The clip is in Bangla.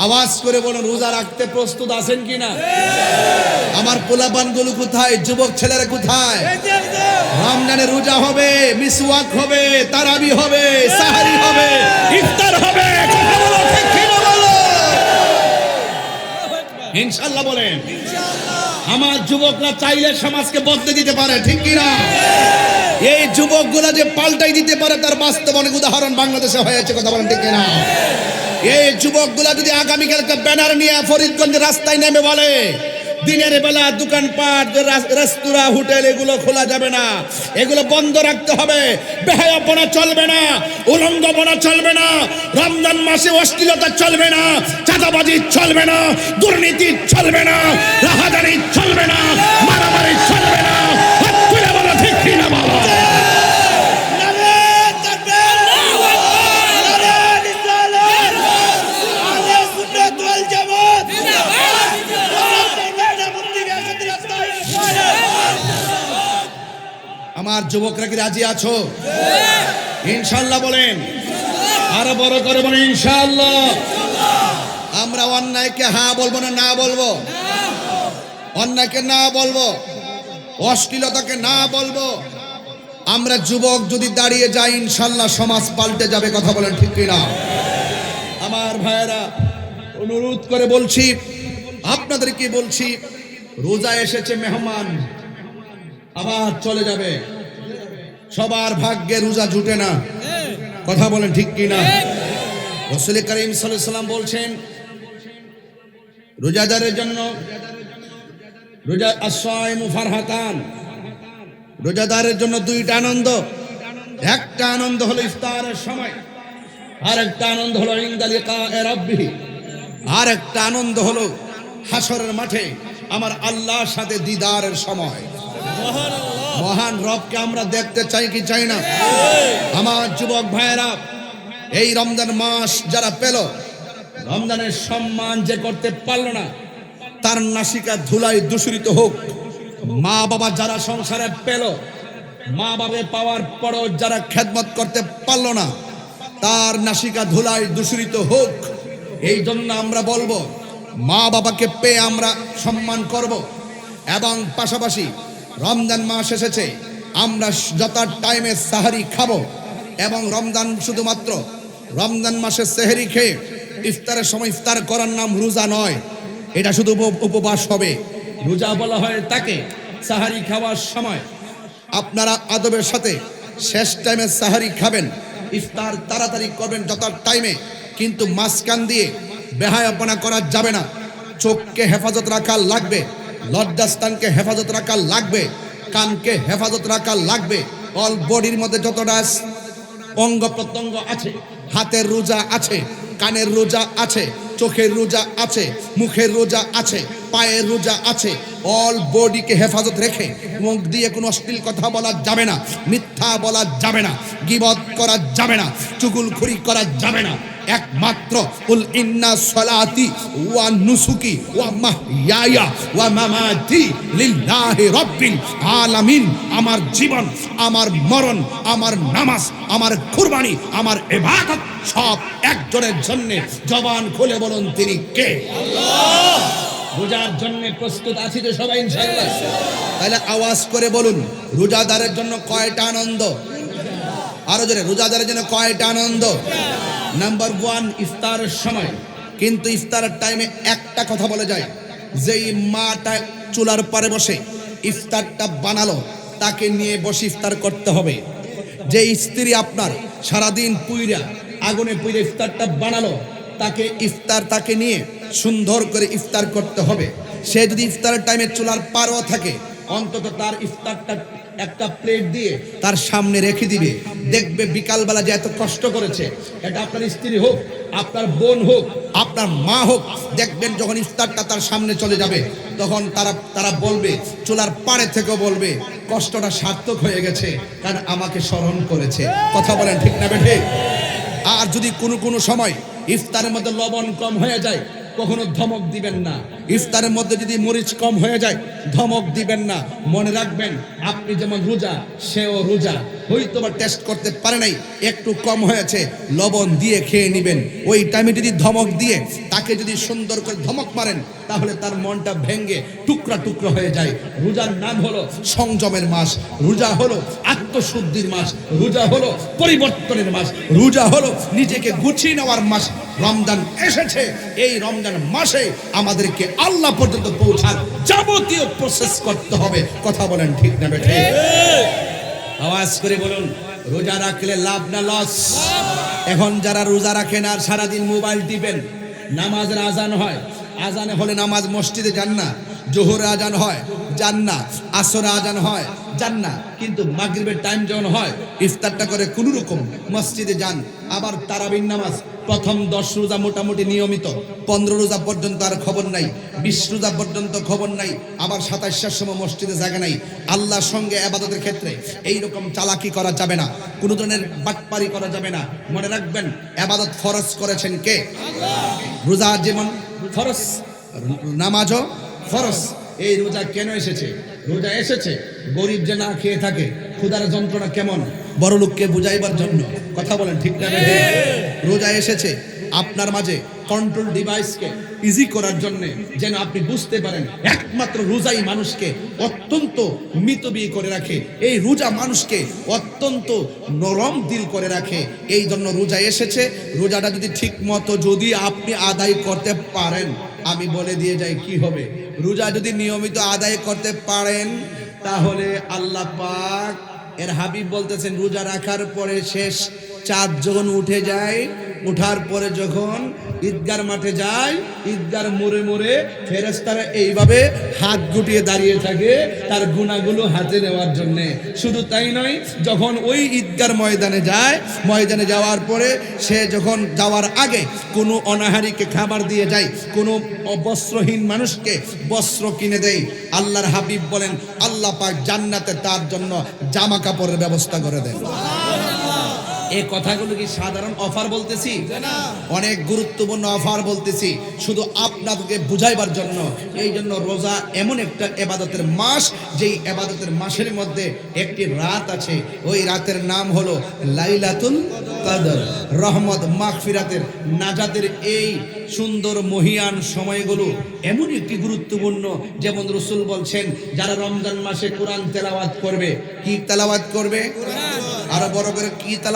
আওয়াজ করে বলুন, রোজা রাখতে প্রস্তুত আছেন কিনা? আমার পোলাপানগুলো কোথায়? যুবক ছেলেরা কোথায়? রমজানে রোজা হবে, মিসওয়াক হবে, তারাবি হবে, সাহারি হবে, ইফতার হবে। কথা বলো, ঠিক কিনা বলো? ইনশাআল্লাহ বলেন। আমার যুবকরা চাইলে সমাজকে বদলে দিতে পারে, ঠিক কিনা? এই যুবকগুলা যে পাল্টাই দিতে পারে তার বাস্তব অনেক উদাহরণ বাংলাদেশে হয়েছে। কথা বলেন, ঠিক কিনা? এই যুবকগুলা যদি আগামীকালকে ব্যানার নিয়ে ফরিদগঞ্জের রাস্তায় নেমে বলে দিনের বেলা দোকানপাট, রেস্তোরাঁ, হোটেল এগুলো খোলা যাবে না, এগুলো বন্ধ রাখতে হবে, বেহায়াপনা চলবে না, উলঙ্গপনা চলবে না, রমজান মাসে অশ্লীলতা চলবে না, চাঁদাবাজি চলবে না, দুর্নীতি চলবে না, রাহাজানি চলবে না, মারামারি চলবে না, হাত তুলে বলো, ঠিক কিনা বলো? আমার যুবকরা কি রাজি আছো? ইনশাআল্লাহ বলেন, আরো বড় করে বলেন ইনশাআল্লাহ। আমরা অন্যায়কে হ্যাঁ বলবো না না বলবো? অন্যায়কে না বলবো, অশ্লীলতাকে না বলবো। আমরা যুবক যদি দাঁড়িয়ে যাই ইনশাআল্লাহ সমাজ পাল্টে যাবে। কথা বলেন, ঠিক কিনা? আমার ভাইয়েরা, অনুরোধ করে বলছি, আপনাদেরকে বলছি, রোজা এসেছে মেহমান, আবার চলে যাবে। সবার ভাগ্যে রোজা জুটে না। কথা বলেন, ঠিক কিনা? রাসূল করিম সাল্লাল্লাহু আলাইহি ওয়াসাল্লাম বলছেন, রোজাদারের জন্য রোজা আস-সাইমু ফারহাতান, রোজাদারের জন্য দুইটা আনন্দ। একটা আনন্দ হলো ইফতারের সময়, আর একটা আনন্দ হলো ইনদা লিকায়ে রাব্বিহি, আর একটা আনন্দ হলো হাসরের মাঠে আমার আল্লাহর সাথে দিদারের সময়। মহান রবকে আমরা দেখতে চাই কি চাই না? আমার যুবক ভাইয়েরা, এই রমজান মাস যারা পেল, রমজানের সম্মান যে করতে পারলো না, তার নাসিকা ধুলায় দূষিত হোক। মা বাবা যারা সংসারে পেল, মা বাবা পাওয়ার পরও যারা খেদমত করতে পারলো না, তার নাসিকা ধুলায় দূষিত হোক। এই জন্য আমরা বলবো, মা বাবাকে পেয়ে আমরা সম্মান করব। এবং পাশাপাশি রমজান মাস এসেছে, আমরা যত টাইমে সাহারি খাবো, এবং রমজান শুধুমাত্র রমজান মাসে সেহরি খেয়ে ইফতারের সময় ইফতার করার নাম রোজা নয়, এটা শুধু উপবাস হবে। রোজা বলা হয় তাকে সাহারি খাওয়ার সময় আপনারা আদবের সাথে শেষ টাইমে সাহারি খাবেন, ইফতার তাড়াতাড়ি করবেন যত টাইমে, কিন্তু মাঝখান দিয়ে বেহায়াপনা করা যাবে না। চোখকে হেফাজত রাখা লাগবে, লজ্জাস্থানকে হেফাজত রাখা লাগবে, কানকে হেফাজত রাখা লাগবে। অল বডির মধ্যে যতটা অঙ্গ প্রত্যঙ্গ আছে, হাতের রোজা আছে, কানের রোজা আছে, চোখের রোজা আছে, মুখের রোজা আছে, পায়ের রোজা আছে। অল বডিকে হেফাজত রেখে মুখ দিয়ে কোনো অশ্লীল কথা বলা যাবে না, মিথ্যা বলা যাবে না, গীবত করা যাবে না, চুগলখড়ি করা যাবে না। একমাত্র কুল ইন্না সলাতি ওয়া নুসুকি ওয়া মাহইয়া ওয়া মামাতি লিল্লাহি রাব্বিল আলামিন। আমার জীবন, আমার মরণ, আমার নামাজ, আমার কুরবানি, আমার ইবাদত সব একজনের জন্য। জবান খুলে বলুন, তিনি কে? আল্লাহ। রোজার জন্য প্রস্তুত আছি তো সবাই ইনশাআল্লাহ? তাহলে আওয়াজ করে বলুন, রোজাদারের জন্য কয়টা আনন্দ? আরো জোরে, রোজাদারের জন্য কয়টা আনন্দ? নাম্বার 1, ইফতারের সময়। কিন্তু ইফতারের টাইমে একটা কথা বলে যায়, যেই মাটা চুলার পারে বসে ইফতারটা বানালো, তাকে নিয়ে বসে ইফতার করতে হবে। যে স্ত্রী আপনার সারাদিন পুইরা আগুনে পুইরা ইফতারটা বানালো, তাকে নিয়ে সুন্দর করে ইফতার করতে হবে। সে যদি ইফতারের টাইমে চুলার পারও থাকে, অন্তত তার ইফতারটা একটা প্লেট দিয়ে তার সামনে রেখে দিবে। দেখবে বিকালবেলা যে এত কষ্ট করেছে, এটা আপনার স্ত্রী হোক, আপনার বোন হোক, আপনার মা হোক, দেখবেন যখন ইফতারটা তার সামনে চলে যাবে, তখন তারা বলবে, চুলার পাড়ে থেকেও বলবে, কষ্টটা সার্থক হয়ে গেছে, কারণ আমাকে স্মরণ করেছে। কথা বলেন, ঠিক না বেঠে? আর যদি কোনো সময় ইফতারের মধ্যে লবণ কম হয়ে যায়, কখনো ধমক দিবেন না। ইফতারের মধ্যে যদি মরিচ কম হয়ে যায়, ধমক দিবেন না। মনে রাখবেন, আপনি যেমন রোজা, সেও রোজা। হয়তো বা টেস্ট করতে পারে নাই, একটু কম হয়েছে, লবণ দিয়ে খেয়ে নেবেন। ওই টাইমে যদি ধমক দিয়ে তাকে যদি সুন্দর করে ধমক মারেন, তাহলে তার মনটা ভেঙে টুকরা টুকরা হয়ে যায়। রোজার নাম হলো সংযমের মাস, রোজা হলো আত্মশুদ্ধির মাস, রোজা হলো পরিবর্তনের মাস, রোজা হলো নিজেকে গুছিয়ে নেওয়ার মাস। রমজান এসেছে, এই রমজান মাসে আমাদেরকে আল্লাহ পর্যন্ত পৌঁছার যাবতীয় প্রসেস করতে হবে। কথা বলেন ঠিক না বেঠে? আওয়াজ করে বলুন, রোজা রাখলে লাভ না লস? এখন যারা রোজা রাখেন আর সারাদিন মোবাইল টিপেন, নামাজের আজান হয়, আজানে হলে নামাজ মসজিদে যান না, জোহরে আজান হয় যান না, আসরে আজান হয় যান না, কিন্তু মাগরিবের টাইম যখন হয় ইফতারটা করে কোনো রকম মসজিদে যান। আবার তারাবির নামাজ প্রথম 10 রোজা মোটামুটি নিয়মিত, 15 রোজা পর্যন্ত আর খবর নাই, 20 রোজা পর্যন্ত খবর নাই, আবার 27টার সময় মসজিদে জায়গা নাই। আল্লাহর সঙ্গে ইবাদতের ক্ষেত্রে এই রকম চালাকি করা যাবে না, কোনো ধরনের বাটপারি করা যাবে না। মনে রাখবেন, ইবাদত ফরজ করেছেন কে? আল্লাহ। রোজা যেমন ফরজ, নামাজও ফরজ। এই রোজা কেন এসেছে? রোজা এসেছে গরিব যে না খেয়ে থাকে, ক্ষুধার যন্ত্রণা কেমন, বড় লোককে বুঝাইবার জন্য। কথা বলেন ঠিক না? রোজা এসেছে আপনার মাঝে কন্ট্রোল ডিভাইসকে ইজি করার জন্য, যেন আপনি বুঝতে পারেন একমাত্র রোজাই মানুষকে অত্যন্ত মিতব্যয়ী করে রাখে। এই রোজা মানুষকে অত্যন্ত নরম দিল করে রাখে। এই জন্য রোজা এসেছে। রোজাটা যদি ঠিক মতো যদি আপনি আদায় করতে পারেন, আমি বলে দিয়ে যাই কি হবে। রোজা যদি নিয়মিত আদায় করতে পারেন, তাহলে আল্লাহ পাক এর হাবিব বলতেছেন, রোজা রাখার পরে শেষ চাঁদ যখন উঠে যায়, উঠার পরে যখন ঈদগার মাঠে যায়, ঈদগার মোড়ে মোড়ে ফেরেশতারা এইভাবে হাত গুটিয়ে দাঁড়িয়ে থাকে তার গুনাহগুলো হাতে নেওয়ার জন্য। শুধু তাই নয়, যখন ওই ঈদগার ময়দানে যায়, ময়দানে যাওয়ার পরে সে যখন যাওয়ার আগে কোনো অনাহারীকে খাবার দিয়ে যায়, কোনো বস্ত্রহীন মানুষকে বস্ত্র কিনে দেয়, আল্লাহর হাবিব বলেন আল্লাহ পাক জান্নাতে তার জন্য জামা কাপড়ের ব্যবস্থা করে দেন। এই কথাগুলো কি সাধারণ অফার বলতেছি? অনেক গুরুত্বপূর্ণ অফার বলতেছি, শুধু আপনাদেরকে বুঝাইবার জন্য। এই জন্য রোজা এমন একটা ইবাদতের মাস, যেই ইবাদতের মাসের মধ্যে একটি রাত আছে, ওই রাতের নাম হলো লাইলাতুল কদর। রহমত, মাগফিরাতের, নাজাতের এই সুন্দর মহিয়ান সময়গুলো এমন একটি গুরুত্বপূর্ণ। যেমন রাসূল বলছেন, যারা রমজান মাসে কোরআন তেলাওয়াত করবে, কি তেলাওয়াত করবে? আরো বড় করে কি তেলাওয়াত